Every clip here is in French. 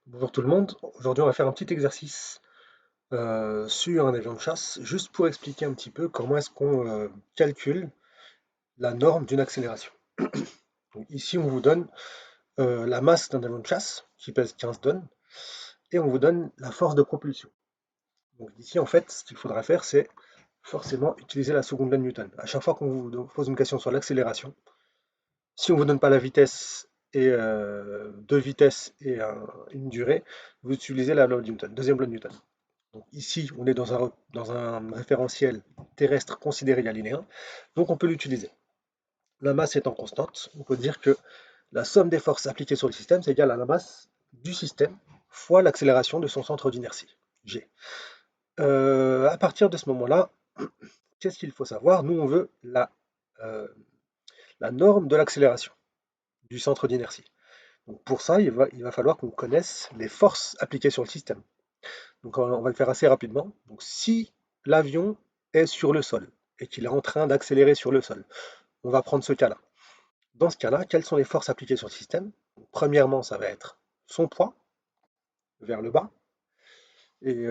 Bonjour tout le monde, aujourd'hui on va faire un petit exercice sur un avion de chasse, juste pour expliquer un petit peu comment est-ce qu'on calcule la norme d'une accélération. Donc, ici on vous donne la masse d'un avion de chasse qui pèse 15 tonnes et on vous donne la force de propulsion. Donc ici en fait ce qu'il faudra faire c'est forcément utiliser la seconde loi de Newton. À chaque fois qu'on vous pose une question sur l'accélération, si on ne vous donne pas la vitesse et deux vitesses et une durée, vous utilisez la loi de Newton, deuxième loi de Newton. Donc ici, on est dans un référentiel terrestre considéré galiléen, donc on peut l'utiliser. La masse étant constante, on peut dire que la somme des forces appliquées sur le système, c'est égal à la masse du système fois l'accélération de son centre d'inertie, G. À partir de ce moment-là, qu'est-ce qu'il faut savoir? Nous, on veut euh, la norme de l'accélération du centre d'inertie. Donc pour ça, il va falloir qu'on connaisse les forces appliquées sur le système. Donc on va le faire assez rapidement. Donc si l'avion est sur le sol et qu'il est en train d'accélérer sur le sol, on va prendre ce cas-là. Dans ce cas-là, quelles sont les forces appliquées sur le système? Premièrement, ça va être son poids vers le bas et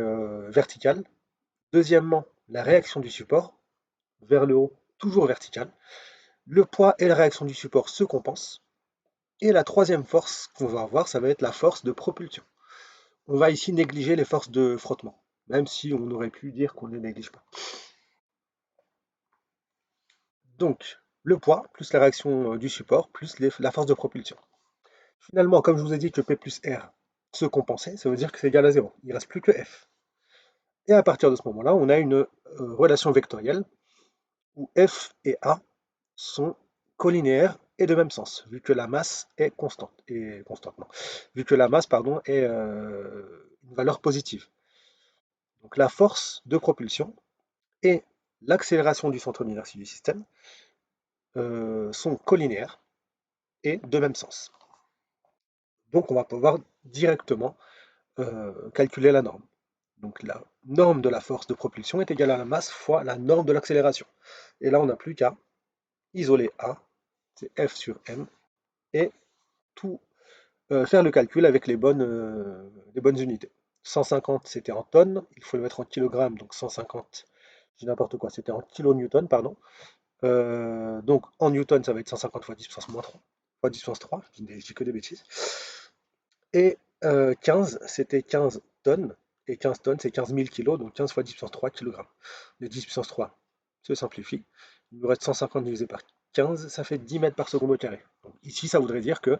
vertical. Deuxièmement, la réaction du support vers le haut, toujours vertical. Le poids et la réaction du support se compensent. Et la troisième force qu'on va avoir, ça va être la force de propulsion. On va ici négliger les forces de frottement, même si on aurait pu dire qu'on ne les néglige pas. Donc, le poids, plus la réaction du support, plus la force de propulsion. Finalement, comme je vous ai dit que P plus R se compensait, ça veut dire que c'est égal à 0. Il ne reste plus que F. Et à partir de ce moment-là, on a une relation vectorielle où F et A sont collinéaires et de même sens, vu que la masse est non, vu que la masse, pardon, est une valeur positive. Donc la force de propulsion et l'accélération du centre d'inertie du système sont collinéaires et de même sens. Donc on va pouvoir directement calculer la norme. Donc la norme de la force de propulsion est égale à la masse fois la norme de l'accélération. Et là, on n'a plus qu'à isoler A, c'est F sur M, et tout faire le calcul avec les bonnes unités. 150, c'était en tonnes, il faut le mettre en kilogrammes, donc 150, je dis n'importe quoi, c'était en kilonewton, pardon. Donc en newton, ça va être 150 fois 10 puissance moins 3, fois 10 puissance 3, je dis que des bêtises. Et 15, c'était 15 tonnes. Et 15 tonnes, c'est 15 000 kilos, donc 15 fois 10 puissance 3 kg. Les 10 puissance 3 se simplifient. Il nous reste 150 divisé par 15, ça fait 10 mètres par seconde au carré. Donc ici, ça voudrait dire que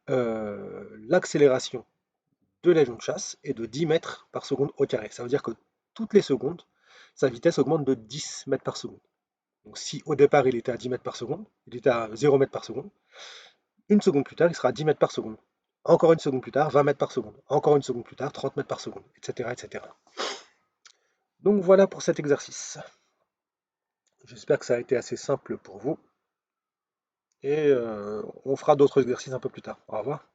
l'accélération de l'avion de chasse est de 10 mètres par seconde au carré. Ça veut dire que toutes les secondes, sa vitesse augmente de 10 mètres par seconde. Donc si au départ il était à 10 mètres par seconde, il était à 0 mètres par seconde, une seconde plus tard, il sera à 10 mètres par seconde. Encore une seconde plus tard, 20 mètres par seconde. Encore une seconde plus tard, 30 mètres par seconde, etc., etc. Donc voilà pour cet exercice. J'espère que ça a été assez simple pour vous. Et on fera d'autres exercices un peu plus tard. Au revoir.